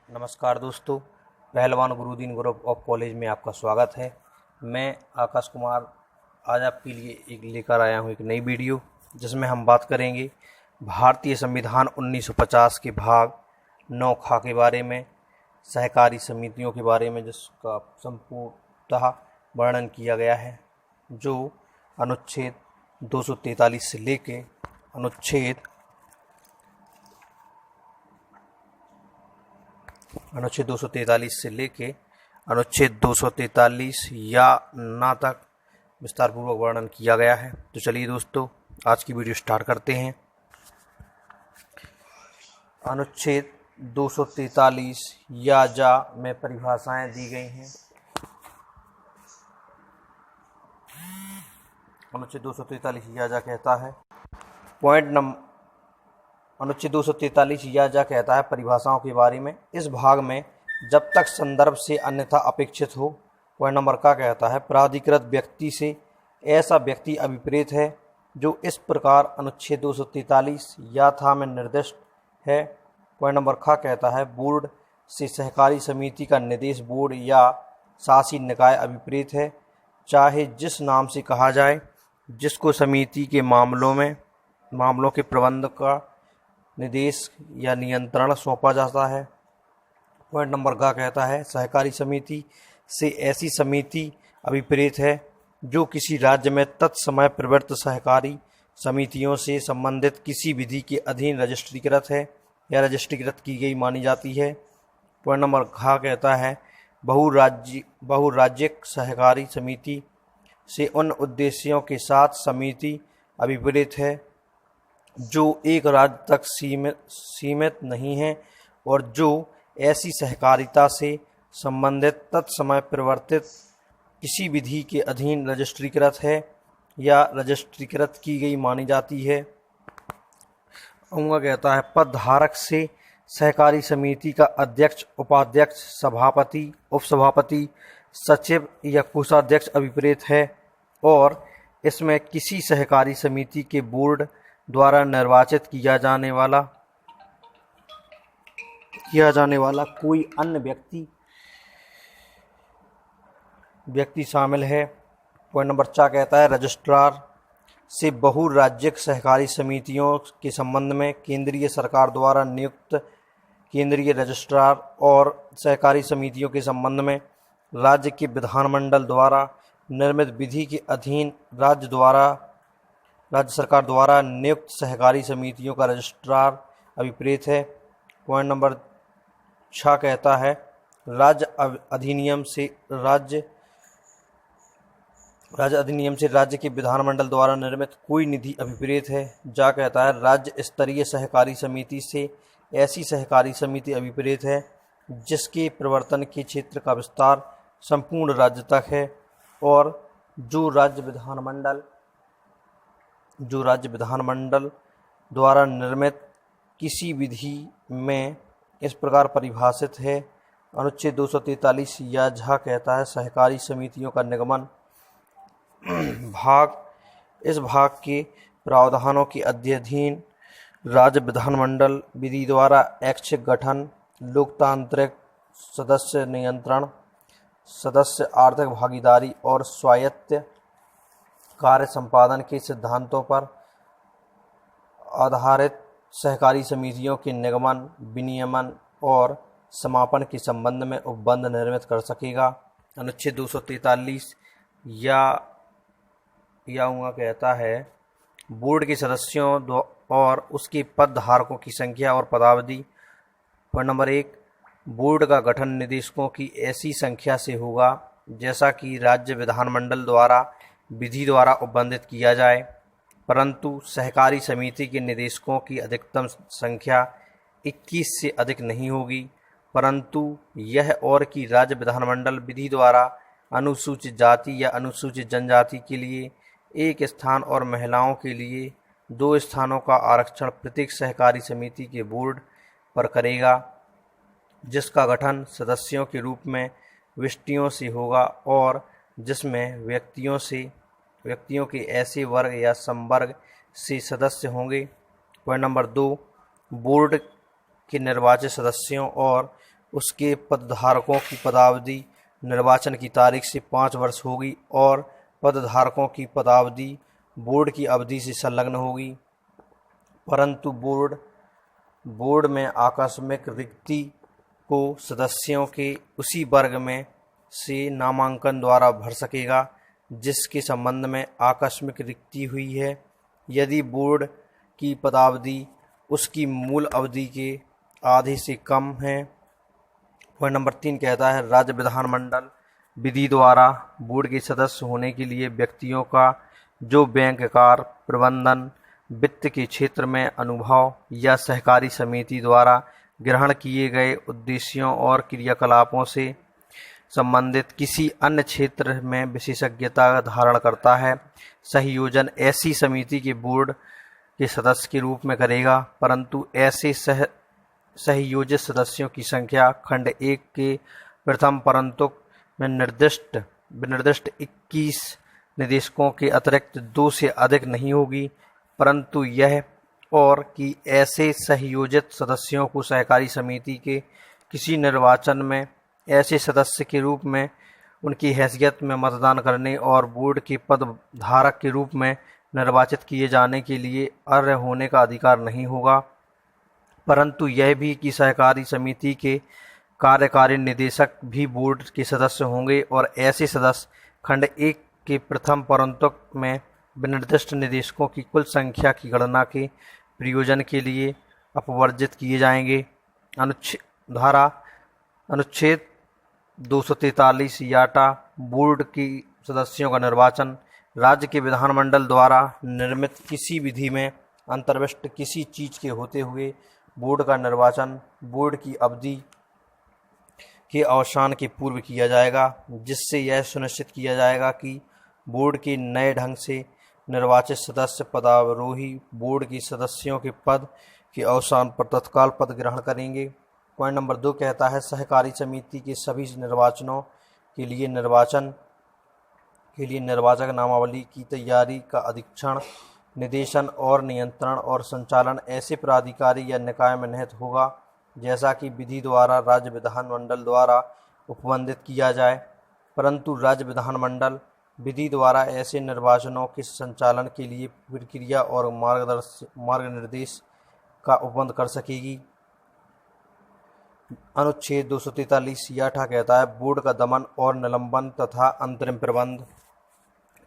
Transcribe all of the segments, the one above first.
नमस्कार दोस्तों, पहलवान गुरुदीन ग्रुप ऑफ कॉलेज में आपका स्वागत है। मैं आकाश कुमार आज आपके लिए एक लेकर आया हूं एक नई वीडियो, जिसमें हम बात करेंगे भारतीय संविधान 1950 के भाग 9 खा के बारे में, सहकारी समितियों के बारे में, जिसका संपूर्णतः वर्णन किया गया है, जो अनुच्छेद 243 से लेके अनुच्छेद 243 से लेके अनुच्छेद 243 या ना तक विस्तारपूर्वक वर्णन किया गया है। तो चलिए दोस्तों, आज की वीडियो स्टार्ट करते हैं। अनुच्छेद 243 या जा में परिभाषाएं दी गई हैं। अनुच्छेद 243 या जा कहता है अनुच्छेद 243 या जा कहता है परिभाषाओं के बारे में। इस भाग में जब तक संदर्भ से अन्यथा अपेक्षित हो। पॉइंट नंबर का कहता है प्राधिकृत व्यक्ति से ऐसा व्यक्ति अभिप्रेत है जो इस प्रकार अनुच्छेद 243 या था में निर्दिष्ट है। पॉइंट नंबर खा कहता है बोर्ड से सहकारी समिति का निर्देश बोर्ड या शासी निकाय अभिप्रेत है, चाहे जिस नाम से कहा जाए, जिसको समिति के मामलों के प्रबंध का निर्देश या नियंत्रण सौंपा जाता है। पॉइंट नंबर गा कहता है सहकारी समिति से ऐसी समिति अभिप्रेत है जो किसी राज्य में तत्समय प्रवृत्त सहकारी समितियों से संबंधित किसी विधि के अधीन रजिस्ट्रीकृत है या रजिस्ट्रीकृत की गई मानी जाती है। पॉइंट नंबर घा कहता है बहुराज्यिक सहकारी समिति से उन उद्देश्यों के साथ समिति अभिप्रेत है जो एक राज्य तक सीमित नहीं है और जो ऐसी सहकारिता से संबंधित तत्समय प्रवर्तित किसी विधि के अधीन रजिस्ट्रीकृत है या रजिस्ट्रीकृत की गई मानी जाती है। कहता है पद धारक से सहकारी समिति का अध्यक्ष, उपाध्यक्ष, सभापति, उपसभापति, सचिव या कोषाध्यक्ष अभिप्रेत है और इसमें किसी सहकारी समिति के बोर्ड द्वारा निर्वाचित किया जाने वाला कोई अन्य व्यक्ति शामिल है। पॉइंट नंबर 4 कहता है रजिस्ट्रार से बहुराज्यिक सहकारी समितियों के संबंध में केंद्रीय सरकार द्वारा नियुक्त केंद्रीय रजिस्ट्रार और सहकारी समितियों के संबंध में राज्य के विधानमंडल द्वारा निर्मित विधि के अधीन राज्य सरकार द्वारा नियुक्त सहकारी समितियों का रजिस्ट्रार अभिप्रेत है। पॉइंट नंबर 6 कहता है राज्य अधिनियम से राज्य के विधानमंडल द्वारा निर्मित कोई निधि अभिप्रेत है। जा कहता है राज्य स्तरीय सहकारी समिति से ऐसी सहकारी समिति अभिप्रेत है जिसके प्रवर्तन के क्षेत्र का विस्तार संपूर्ण राज्य तक है और जो राज्य विधानमंडल द्वारा निर्मित किसी विधि में इस प्रकार परिभाषित है। अनुच्छेद 243 या झा कहता है सहकारी समितियों का निगमन। इस भाग के प्रावधानों के अध्ययन राज्य विधानमंडल विधि द्वारा ऐच्छिक गठन, लोकतांत्रिक सदस्य नियंत्रण, सदस्य आर्थिक भागीदारी और स्वायत्त कार्य संपादन के सिद्धांतों पर आधारित सहकारी समितियों के निगमन, विनियमन और समापन के संबंध में उपबंध निर्मित कर सकेगा। अनुच्छेद 243 या कहता है बोर्ड के सदस्यों और उसके पद धारकों की संख्या और पदावधि। पॉइंट नंबर 1 बोर्ड का गठन निदेशकों की ऐसी संख्या से होगा जैसा कि राज्य विधानमंडल द्वारा विधि द्वारा उपबंधित किया जाए, परंतु सहकारी समिति के निदेशकों की अधिकतम संख्या 21 से अधिक नहीं होगी, परंतु यह और कि राज्य विधानमंडल विधि द्वारा अनुसूचित जाति या अनुसूचित जनजाति के लिए एक स्थान और महिलाओं के लिए 2 स्थानों का आरक्षण प्रत्येक सहकारी समिति के बोर्ड पर करेगा, जिसका गठन सदस्यों के रूप में व्यष्टियों से होगा और जिसमें व्यक्तियों के ऐसे वर्ग या संवर्ग से सदस्य होंगे। पॉइंट नंबर 2 बोर्ड के निर्वाचित सदस्यों और उसके पदधारकों की पदावधि निर्वाचन की तारीख से 5 वर्ष होगी और पदधारकों की पदावधि बोर्ड की अवधि से संलग्न होगी। परंतु बोर्ड में आकस्मिक रिक्ति को सदस्यों के उसी वर्ग में से नामांकन द्वारा भर सकेगा जिसके संबंध में आकस्मिक रिक्ति हुई है, यदि बोर्ड की पदावधि उसकी मूल अवधि के आधे से कम है। पॉइंट नंबर 3 कहता है राज्य विधानमंडल विधि द्वारा बोर्ड के सदस्य होने के लिए व्यक्तियों का जो बैंक कार्य, प्रबंधन, वित्त के क्षेत्र में अनुभव या सहकारी समिति द्वारा ग्रहण किए गए उद्देश्यों और क्रियाकलापों से संबंधित किसी अन्य क्षेत्र में विशेषज्ञता धारण करता है, सहयोजन ऐसी समिति के बोर्ड के सदस्य के रूप में करेगा। परंतु ऐसे सहयोजित सदस्यों की संख्या खंड 1 के प्रथम परंतुक में विनिर्दिष्ट 21 निदेशकों के अतिरिक्त 2 से अधिक नहीं होगी। परंतु यह और कि ऐसे सहयोजित सदस्यों को सहकारी समिति के किसी निर्वाचन में ऐसे सदस्य के रूप में उनकी हैसियत में मतदान करने और बोर्ड के पदधारक के रूप में निर्वाचित किए जाने के लिए अर्ह होने का अधिकार नहीं होगा। परंतु यह भी कि सहकारी समिति के कार्यकारी निदेशक भी बोर्ड के सदस्य होंगे और ऐसे सदस्य खंड 1 के प्रथम परंतुक में विनिर्दिष्ट निदेशकों की कुल संख्या की गणना के प्रयोजन के लिए अपवर्जित किए जाएंगे। अनुच्छेद 243 याटा बोर्ड की सदस्यों का निर्वाचन राज्य के विधानमंडल द्वारा निर्मित किसी विधि में अंतर्विष्ट किसी चीज के होते हुए बोर्ड का निर्वाचन बोर्ड की अवधि के अवसान के पूर्व किया जाएगा, जिससे यह सुनिश्चित किया जाएगा कि बोर्ड के नए ढंग से निर्वाचित सदस्य पदारोही बोर्ड के सदस्यों के पद के अवसान पर तत्काल पद ग्रहण करेंगे। पॉइंट नंबर 2 कहता है सहकारी समिति के सभी निर्वाचनों के लिए निर्वाचक नामावली की तैयारी का अधीक्षण, निर्देशन और नियंत्रण और संचालन ऐसे प्राधिकारी या निकाय में निहित होगा जैसा कि विधि द्वारा राज्य विधानमंडल द्वारा उपबंधित किया जाए। परंतु राज्य विधानमंडल विधि द्वारा ऐसे निर्वाचनों के संचालन के लिए प्रक्रिया और मार्ग निर्देश का उपबंध कर सकेगी। अनुच्छेद 243 याठा कहता है बोर्ड का दमन और निलंबन तथा अंतरिम प्रबंध।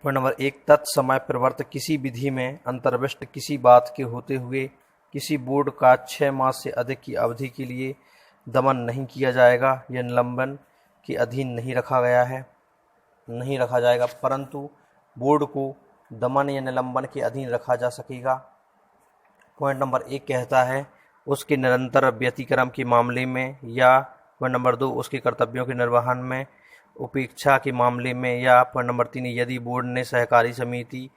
पॉइंट नंबर 1 तत्समय प्रवर्त किसी विधि में अंतर्विष्ट किसी बात के होते हुए किसी बोर्ड का 6 मास से अधिक की अवधि के लिए दमन नहीं किया जाएगा या निलंबन के अधीन नहीं रखा जाएगा, परंतु बोर्ड को दमन या निलंबन के अधीन रखा जा सकेगा। पॉइंट नंबर 1 कहता है उसके निरंतर व्यतिक्रम के मामले में या पॉइंट नंबर 2 उसके कर्तव्यों के निर्वहन में उपेक्षा के मामले में या पॉइंट नंबर 3 यदि बोर्ड ने सहकारी समिति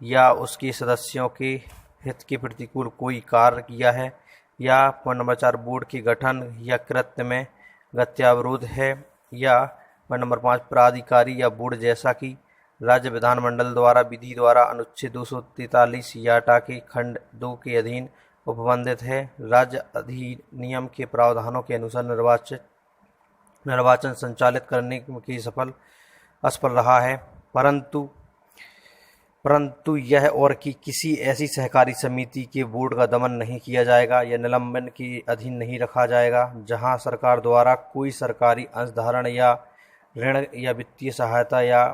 या उसके सदस्यों के हित के प्रतिकूल कोई कार्य किया है या पॉइंट नंबर 4 बोर्ड के गठन या कृत्य में गत्यावरोध है या पॉइंट नंबर 5 प्राधिकारी या बोर्ड जैसा कि राज्य विधानमंडल द्वारा विधि द्वारा अनुच्छेद 243 याटा के खंड 2 के अधीन उपबंधित है। राज्य अधिनियम के प्रावधानों के अनुसार निर्वाचन संचालित करने के असफल रहा है, परंतु यह और कि किसी ऐसी सहकारी समिति के बोर्ड का दमन नहीं किया जाएगा या निलंबन के अधीन नहीं रखा जाएगा जहां सरकार द्वारा कोई सरकारी अंशधारण या ऋण या वित्तीय सहायता या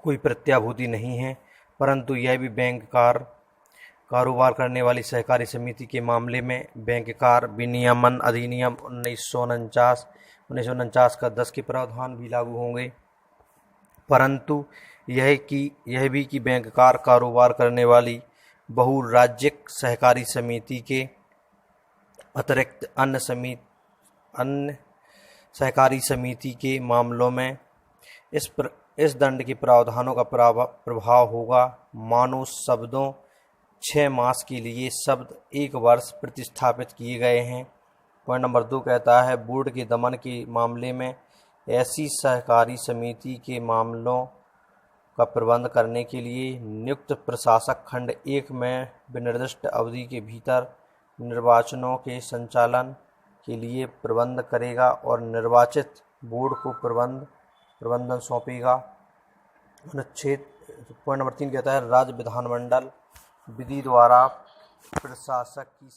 कोई प्रत्याभूति नहीं है। परंतु यह भी बैंक कारोबार करने वाली सहकारी समिति के मामले में बैंक कार विनियमन अधिनियम 1949 का 10 के प्रावधान भी लागू होंगे। परंतु यह भी कि बैंक कार कारोबार करने वाली बहुराज्यिक सहकारी समिति के अतिरिक्त अन्य सहकारी समिति के मामलों में इस दंड के प्रावधानों का प्रभाव होगा। मानो शब्दों 6 मास के लिए शब्द 1 वर्ष प्रतिस्थापित किए गए हैं। पॉइंट नंबर 2 कहता है बोर्ड के दमन के मामले में ऐसी सहकारी समिति के मामलों का प्रबंध करने के लिए नियुक्त प्रशासक खंड 1 में विनिर्दिष्ट अवधि के भीतर निर्वाचनों के संचालन के लिए प्रबंध करेगा और निर्वाचित बोर्ड को प्रबंधन सौंपेगा। अनुच्छेद पॉइंट नंबर 3 कहता है राज्य विधानमंडल विधि द्वारा प्रशासक की